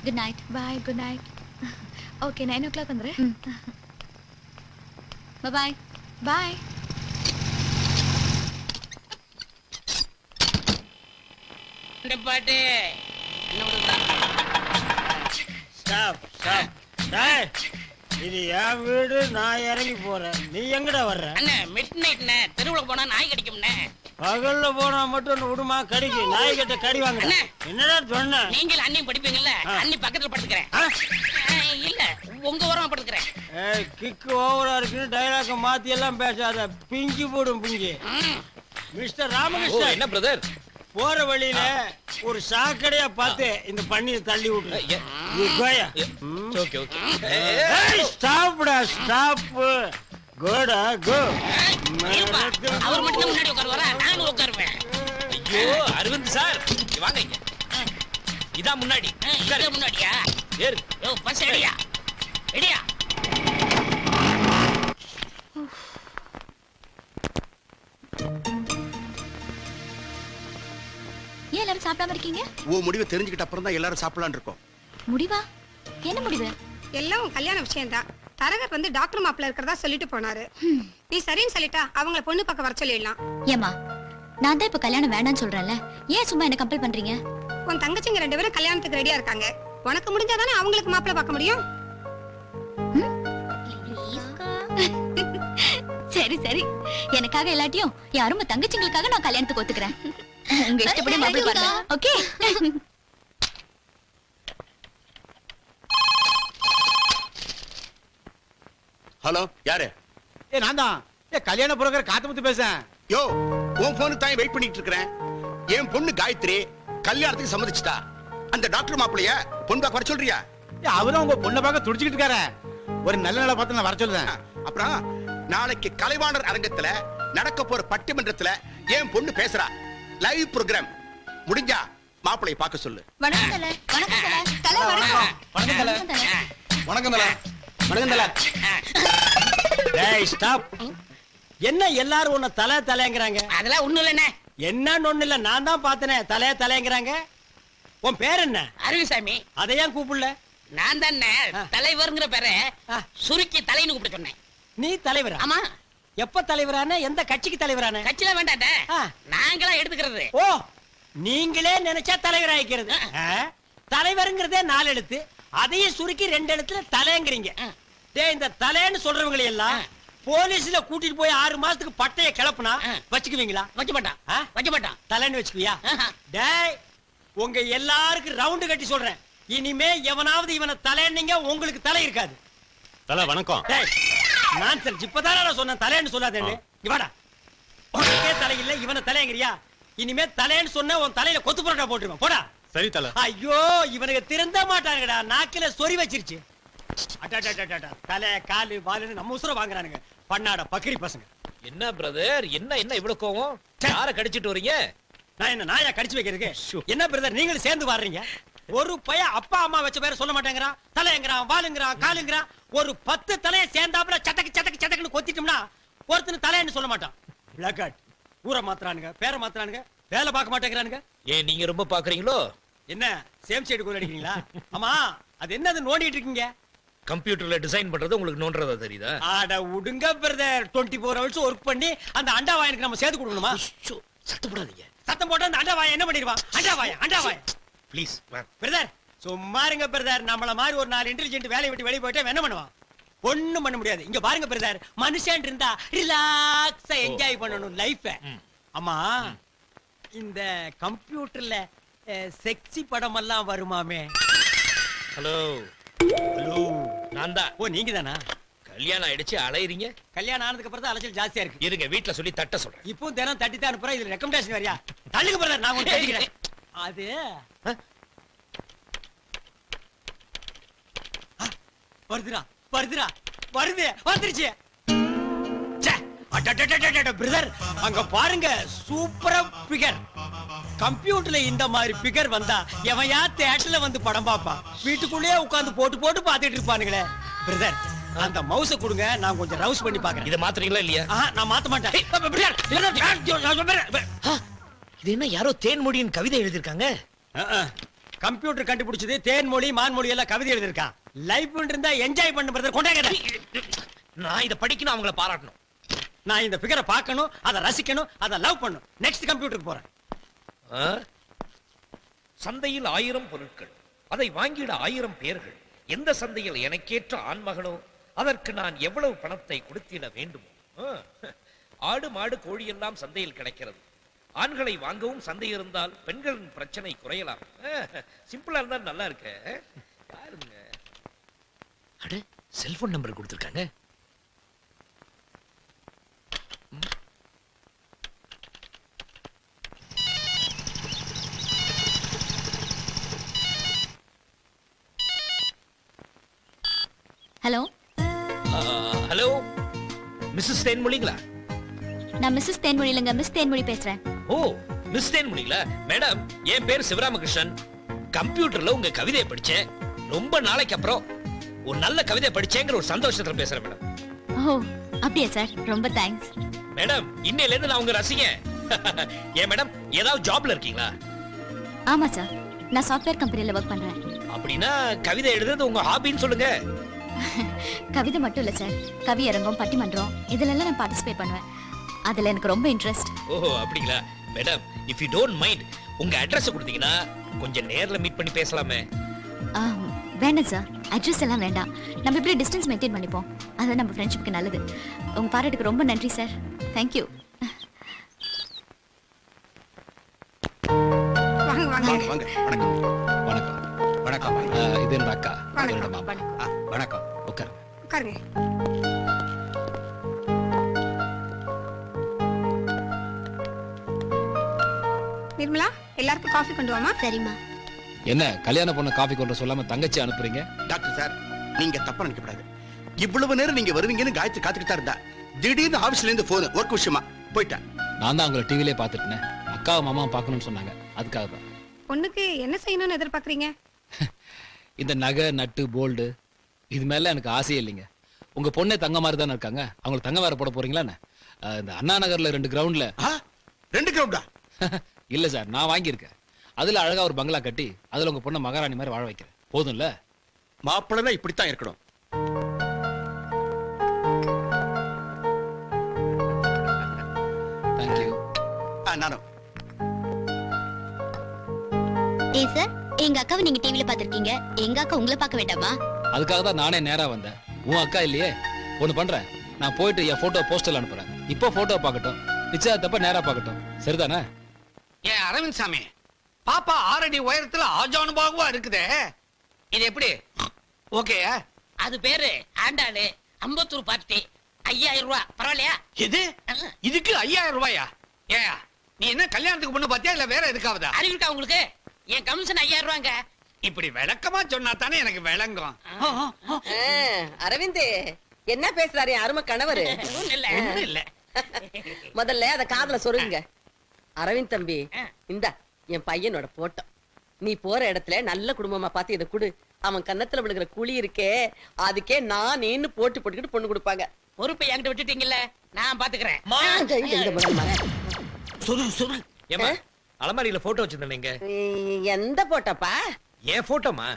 Good night. Bye, good night. Okay, 9 o'clock வந்துரு. பாய். பாய். இந்த பாட்டு ஸ்டாப் ஸ்டாப். டேய், இது என் வீடு, நான் இறங்கி போறேன். நீ எங்கடா வர்ற? அண்ணே மிட் நைட்ண்ணே, தெருவுல போனா நாய் கடிக்கும்ண்ணே. பகல்ல போனா மட்டும் விடுமா கடிக்கு? நாய் கிட்ட கடி வாங்க. அண்ணே. என்னடா சொன்ன? நீங்கள் அண்ணி படிப்பீங்கல்ல, அண்ணி பக்கத்துல படுத்துக்கிறேன். இல்ல உங்க ஓரமா படுத்துக்கிறேன். ஏய், கிக்கு ஓவரா இருக்குன்னு டைலாக மாத்தி எல்லாம் பேசாத, பிஞ்சு போடும் பிஞ்சு. மிஸ்டர் ராமகிருஷ்ணன், என்ன பிரதர்? போற வழியில ஒரு சாக்கடையா பார்த்து இந்த பண்ணியை தள்ளி விட்டு. Okay okay. ஸ்டாப்டா, ஸ்டாப். கோடா கோ. அவர் மட்டும் முன்னாடி உட்காருவாரா? நானும் உட்காருவேன். ஐயோ அரவிந்த் சார், வாங்க இங்க. இதான் முன்னாடி. இங்க முன்னாடியா? ஏறு. யோ பஸ் ரெடியா? ரெடியா? ஏன் எல்லாரும் சாப்பிடாம இருக்கீங்க? முடிவை தெரிஞ்சுக்கிட்ட அப்புறம் தான் எல்லாரும் சாப்பிடலாம்னு இருக்கோம். முடிவா? என்ன முடிவு? எல்லாம் கல்யாண விஷயம் தான். தரகர் வந்து டாக்டர் மாப்பிள்ள இருக்கிறதா சொல்லிட்டு போனாரு. நீ சரின்னு சொல்லிட்டா அவங்கள பொண்ணு பக்கம் வர சொல்லிடலாம். ஏமா, நான் தான் இப்ப கல்யாணம் வேண்டாம்னு சொல்றேன்ல, ஏன் சும்மா என்ன கம்பல் பண்றீங்க? உன் தங்கச்சிங்க 2 பேரும் கல்யாணத்துக்கு ரெடியா இருக்காங்க. உனக்கு முடிஞ்சாதானே அவங்களுக்கு மாப்பிள்ள பார்க்க முடியும். சரி சரி, எனக்காக எல்லாத்தையும் யாரும் தங்கச்சிங்களுக்காக நான் கல்யாணத்துக்கு ஒத்துக்கிறேன். உங்க இஷ்டப்படி மாப்பிள்ளை பாருங்க. ஓகே. ஹலோ, யாரு? நான் தான் கல்யாண புரோக்கர் காத்தமுத்து பேசுறேன். யோ, உன் போனுக்கு தான் வெயிட் பண்ணிட்டு இருக்கேன். என் பொண்ணு காயத்ரி கல்யாணத்துக்கு சம்மதிச்சிட்டா. அந்த டாக்டர் மாப்பிளைய பொண்ணு பார்க்க வர சொல்றியா? அவரும் உங்க பொண்ணை பார்க்க துடிச்சுக்கிட்டு இருக்காரு. ஒரு நல்ல நாளை பார்த்து நான் வர சொல்லுறேன். அப்புறம் நாளைக்கு கலைவாணர் அரங்கத்துல நடக்க போற பட்டிமன்றத்துல என் பொண்ணு பேசுறா. Live programme. முடிஞ்சா மாப்பிளைய பார்க்க சொல்லு. வணக்கம் தல. வணக்கம் தல. தல வணக்கம். வணக்கம் தல. வணக்கம் தல. வணக்கம் தல. டேய் ஸ்டாப். என்ன எல்லாரும் உன்னை தலை தலைங்கறாங்க? அதெல்லாம் ஒண்ணும் இல்லண்ணே. என்னன்னு ஒண்ணு இல்ல, நான் தான் பார்த்தனே. தலை தலைங்கறாங்க. உன் பேர் என்ன? அரவிசாமி. அதை ஏன் கூப்பிடல? நான் தானே தலைவர்ங்கிற பேரை சுருக்கி தலைன்னு கூப்பிட்டு சொன்னேன். நீ தலைவரா? ஆமா. எப்ப தலைவரான? எந்த கட்சிக்கு தலைவரான? கட்சியில வேண்டாட்ட, நாங்களா எடுத்துக்கிறது. ஓ, நீங்களே நினைச்சா தலைவராயிக்கிறது. தலைவருங்கிறதே 4 எழுத்து, அதையும் சுருக்கி 2 எழுத்துல தலைங்கிறீங்க. டேய், இந்த தலைன்னு சொல்றவங்களை எல்லாம் போலீஸ்ல கூட்டிட்டு போய் 6 மாசத்துக்கு பட்டைய கிளப்புனா வச்சுக்குவீங்களா? வைக்க மாட்டான். வைக்க மாட்டான். தலைன்னு வச்சுக்குவியா? டேய், உங்க எல்லாருக்கும் ரவுண்டு கட்டி சொல்றேன், இனிமே எவனாவது இவனை தலைன்னீங்க உங்களுக்கு தலை இருக்காது. தல வணக்கம். டேய், நான் சரி இப்பதானே நான் சொன்னேன் தலைன்னு சொல்லாதேன்னு. இவாடா, உனக்கே தலை இல்ல, இவனை தலைங்கிறியா? இனிமே தலைன்னு சொன்ன உன் தலையில கொத்து புரோட்டா போட்டுருவேன். போடா. சரி தல. ஐயோ, இவனுக்கு திருந்த மாட்டானுங்கடா, நாக்கில சொறி வச்சிருச்சு. தலை காலு வாலுன்னு நம்ம உசுர வாங்குறானுங்க, பண்ணாட பக்கிரி பசங்க. என்ன பிரதர், என்ன என்ன இவ்வளவு கோவம்? யார கடிச்சிட்டு வரீங்க? நான் என்ன நாயா கடிச்சு வைக்கிறதுக்கு? என்ன பிரதர், நீங்களும் சேர்ந்து வர்றீங்க? ஒரு பையன் அப்பா அம்மா வச்ச பேரை சொல்ல மாட்டேங்கிறான். தலைங்கிறான், வாலுங்கிறான், காலுங்கிறான். ஒரு 10 தலையை சேர்ந்தாப்புல சட்டக்கு சட்டக்கு சட்டக்குன்னு கொத்திட்டோம்னா ஒருத்தன் தலைன்னு சொல்ல மாட்டான். பிளாக் ஊரை மாத்துறானுங்க, பேரை மாத்துறானுங்க, வேலை பார்க்க மாட்டேங்கிறானுங்க. ஏன் நீங்க ரொம்ப பாக்குறீங்களோ? என்ன சேம் சைடு கோல் அடிக்கிறீங்களா? ஆமா, அது என்னது நோண்டிட்டு இருக்கீங்க? கம்ப்யூட்டர்ல டிசைன் பண்றது உங்களுக்கு நோன்றதா தெரியுதா? ஆட உடுங்க பிரதர், 24 hours ஒர்க் பண்ணி அந்த அண்டா வாயனுக்கு நம்ம சேர்த்து கொடுக்கணுமா? சத்தம் போடாதீங்க. சத்தம் போட்டா அந்த அண்டா வாயன் என்ன பண்ணிடுவான்? அண்டா வாயன் ப்ளீஸ் பிரதர், சும்மா இருங்க பிரதர். நம்மள மாதிரி ஒரு 4 இன்டெலிஜென்ட் வேலையை விட்டு வெளியே போயிட்டா என்ன பண்ணுவான்? ஒண்ணும் பண்ண முடியாது. இங்க பாருங்க பிரதர், மனுஷன் இருந்தா ரிலாக்ஸா என்ஜாய் பண்ணணும் லைஃப. ஆமா, இந்த கம்ப்யூட்டர்ல செக்ஸி படம் எல்லாம் வருமாமே? ஹலோ ஹலோ, நான் தான். ஓ, நீங்க தானா? கல்யாணம் ஆயிடுச்சு, அலையறீங்க. கல்யாணம் ஆனதுக்கு அப்புறம் தான் அலைச்சல் ஜாஸ்தியா இருக்கு. இருங்க, வீட்ல சொல்லி தட்ட சொல்றேன். இப்போ தினம் தட்டி தான் அனுப்புறேன். இதுல ரெக்கமெண்டேஷன் வரியா? தள்ளுங்க பிரதர், நான் உங்களுக்கு தட்டிக்கிறேன். அது வருதுடா, வருதுடா, வருது, வந்துருச்சு. பிரதர், அங்க பாருங்க, சூப்பரா பிகர். கம்ப்யூட்டர்ல இந்த மாதிரி பிகர் வந்தா எவையா தியேட்டர்ல வந்து படம் பாப்பா? வீட்டுக்குள்ளேயே உட்கார்ந்து போட்டு போட்டு பாத்துட்டு இருப்பானுங்களே. பிரதர், அந்த மவுஸ கொடுங்க, நான் கொஞ்சம் ரவுஸ் பண்ணி பாக்குறேன். இத மாத்துறீங்களா இல்லையா? நான் மாத்த மாட்டேன். இது என்ன யாரோ தேன்மொழியின் கவிதை எழுதிருக்காங்க? கம்ப்யூட்டர் கண்டுபிடிச்சது தேன்மொழி மான்மொழி எல்லாம் கவிதை எழுதிருக்கான். லைஃப் இருந்தா என்ஜாய் பண்ண பிரதர். கொண்டாங்க. நான் இதை படிக்கணும், அவங்கள பாராட்டணும். நான் இந்த பிகரை பார்க்கணும், அதை ரசிக்கணும், அதை லவ் பண்ணணும். நெக்ஸ்ட் கம்ப்யூட்டருக்கு போறேன். ஆ? சந்தையில் 1000 பொருட்கள், அதை வாங்கிட 1000 பேர்கள். எந்த சந்தையில் எனக்கேற்ற ஆண்மகனோ அதற்கு நான் எவ்வளவு பணத்தை கொடுத்திட வேண்டுமோ. ஆ. ஆடு மாடு கோழி எல்லாம் சந்தையில் கிடைக்கிறது. ஆண்களை வாங்கவும் சந்தை இருந்தால் பெண்களின் பிரச்சனை குறையலாம். சிம்பிளா இருந்தா நல்லா இருக்க. யாருங்க? அட, செல்போன் நம்பர் கொடுத்திருக்காங்க. ஹலோ, ஹலோ, மிஸ்ஸஸ் தேன்மொழிங்களா? நான் மிஸ்ஸஸ் தேன்மொழி இல்லைங்க, மிஸ் தேன்மொழி பேசுறேன். ஓ, மிஸ் தேன்மொழிங்களா? மேடம், என் பேர் சிவராமகிருஷ்ணன். கம்ப்யூட்டர்ல உங்க கவிதையை படிச்சேன். ரொம்ப நாளைக்கு அப்புறம் ஒரு நல்ல கவிதை படிச்சேங்கிற ஒரு சந்தோஷத்துல பேசுறேன் மேடம். ஓ, அப்படியா சார்? ரொம்ப தேங்க்ஸ். மேடம், இன்னையில இருந்து நான் உங்க ரசிகன். ஏன் மேடம், ஏதாவது ஜாப்ல இருக்கீங்களா? ஆமா சார், நான் சாஃப்ட்வேர் கம்பெனில ஒர்க் பண்றேன். அப்படின்னா கவிதை எழுதுறது உங்க ஹாபின்னு சொல்லுங்க. கவிதை மட்டும் இல்ல சார், கவி அரங்கம், பட்டிமன்றம் இதுலெல்லாம் நான் பார்ட்டிசிபேட் பண்ணுவேன். அதுல எனக்கு ரொம்ப இன்ட்ரெஸ்ட். ஓஹோ, அப்படிங்களா? Madam, if you don't mind, உங்க அட்ரஸ் கொடுத்தீங்கன்னா கொஞ்சம் நேர்ல மீட் பண்ணி பேசலாமே. வேண்டாம் சார், அட்ரஸ் எல்லாம் வேண்டாம். நம்ம இப்படி டிஸ்டன்ஸ் மெயின்டைன் பண்ணிப்போம். அது நம்ம ஃப்ரெண்ட்ஷிப்க்கு நல்லது. உங்க பாராட்டுக்கு ரொம்ப நன்றி சார். தேங்க்யூ. வாங்க வாங்க வாங்க வாங்க. வணக்கம். வணக்கம். வணக்கம். இது என்னோட அக்கா. வணக்கம். என்னோட மாமா. வணக்கம். உட்கார். உட்காருங்க. நிர்மலா, எல்லாருக்கும் காஃபி கொண்டு வாமா. சரிம்மா. என்ன கல்யாண பொண்ணு காஃபி கொண்டு சொல்லாம தங்கச்சி அனுப்புறீங்க? டாக்டர் சார், நீங்க தப்பா நினைக்கக்கூடாது. இவ்வளவு நேரம் நீங்க வருவீங்கன்னு காயத்ரி காத்துக்கிட்டு தான் இருந்தா. திடீர்னு ஆபீஸ்ல இருந்து போன் ஒர்க் விஷயமா போயிட்டேன். நான் தான் உங்களை டிவிலே பார்த்துட்டேன். அக்காவை மாமா பார்க்கணும்னு சொன்னாங்க, அதுக்காக தான். பொண்ணுக்கு என்ன செய்யணும்னு எதிர்பார்க்கறீங்க? இந்த நகை நட்டு போல்டு இது மேல எனக்கு ஆசையே இல்லைங்க. உங்க பொண்ணே தங்க மாதிரி தானே இருக்காங்க, அவங்களுக்கு தங்க வேற போட போறீங்களா? இந்த அண்ணா நகர்ல 2 கிரவுண்ட்ல 2 கிரவுண்டா? இல்ல சார், நான் வாங்கியிருக்கேன். அதுல அழகா ஒரு பங்களா கட்டி அதுல உங்க பொண்ணை மகாராணி மாதிரி வாழ வைக்கிறேன். போதும்ல? மாப்பிள்ளை இப்படித்தான் இருக்கணும். தேங்க்யூ. நானும். ஏய் சார், எங்க அக்காவை நீங்க டிவில பாத்திருக்கீங்க, எங்க அக்கா உங்களை பார்க்க வேண்டாமா? அதுக்காக தான் நானே நேரா வந்தேன். உன் அக்கா இல்லையே, ஒண்ணு பண்றேன், நான் போயிட்டு என் போட்டோ போஸ்டர்ல அனுப்புறேன். இப்போ போட்டோ பார்க்கட்டும், நிச்சயத்தப்ப நேரா பார்க்கட்டும். சரிதானே? ஏன் அரவிந்த் சாமி, பாப்பா 6 அடி உயரத்துல ஆஜானுபாகுவா இருக்குதே, இது எப்படி ஓகே? அது பேரு ஆண்டாளு, அம்பத்தூர் பார்ட்டி, 5000 ரூபாய். பரவாயில்லையா? இது இதுக்கு 5000 ரூபாயா? ஏயா, நீ என்ன கல்யாணத்துக்கு பொண்ணு பாத்தியா இல்ல வேற எதுக்காவதா? அறிவிருக்கா உங்களுக்கு? என் கமிஷன் 5000 ரூபாங்க. இப்படி விளக்கமா சொன்னா தானே எனக்கு விளங்கும். அரவிந்த் என்ன பேசுறாரு என் அருமை கணவரு? ஒண்ணும் இல்ல. ஒண்ணும் இல்ல. முதல்ல அத காதுல சொருங்க. அரவிந்த் தம்பி, ஆ. இந்த என் பையனோட போட்டோ. நீ போற இடத்துல நல்ல குடும்பமா பார்த்து இதை கொடு. அவன் கன்னத்துல விழுகிற குழி இருக்கே, அதுக்கே நான் நீன்னு போட்டுக்கிட்டு பொண்ணு கொடுப்பாங்க. பொறுப்பை என்கிட்ட விட்டுட்டீங்கல்ல, நான் பாத்துக்கிறேன். சொல்லு. ஏமா, அலமாரியில போட்டோ வச்சிருந்தேங்க. எந்த போட்டோப்பா? ஏன் போட்டோமா?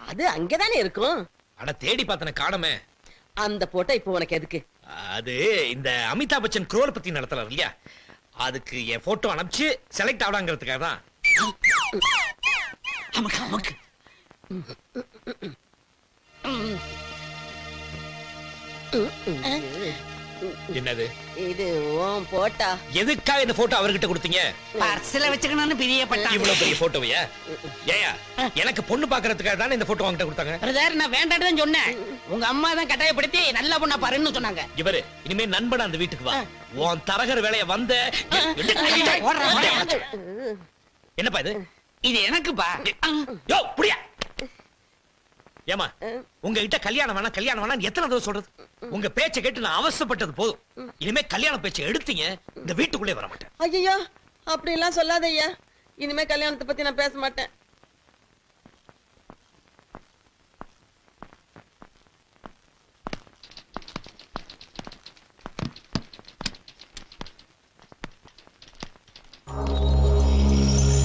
அது அங்கதானே இருக்கும். அட, தேடி பார்த்தன காணமே. அந்த போட்டோ இப்போ உனக்கு எதுக்கு? அது இந்த அமிதாப் பச்சன் குரோர் பத்தி நடத்தலாம் இல்லையா, அதுக்கு என் போட்டோ அனுப்பிச்சு செலக்ட் ஆகலாங்கிறதுக்காக தான். நமக்கு என்னது இது உன் போட்டா? எதுக்காக இந்த போட்டோ அவர்கிட்ட கொடுத்தீங்க? பர்ஸ்ல வச்சுக்கணும்னு பிரியப்பட்டான். இவ்வளவு பெரிய போட்டோவையா? ஏயா, எனக்கு பொண்ணு பாக்குறதுக்காக தானே இந்த போட்டோ வாங்கிட்ட கொடுத்தாங்க. பிரதர், நான் வேண்டான்னு தான் சொன்னேன். உங்க அம்மா தான் கட்டாயப்படுத்தி நல்ல பொண்ணா பாருன்னு சொன்னாங்க. இவரு இனிமே நண்பன் அந்த வீட்டுக்கு வா. உன் தரகர் வேலைய வந்த. என்னப்பா இது? இது எனக்குப்பா. யோ, புடியா. ஏமா, உங்ககிட்ட கல்யாணம் வேணாம் எத்தனை தடவை சொல்றது? உங்க பேச்சை கேட்டு நான் அவசப்பட்டது போதும். இனிமே கல்யாண பேச்சை எடுத்தீங்க, இந்த வீட்டுக்குள்ளே வர மாட்டேன். ஐயோ, அப்படி எல்லாம் சொல்லாதய்யா. இனிமே கல்யாணத்தை பத்தி நான் பேச மாட்டேன்.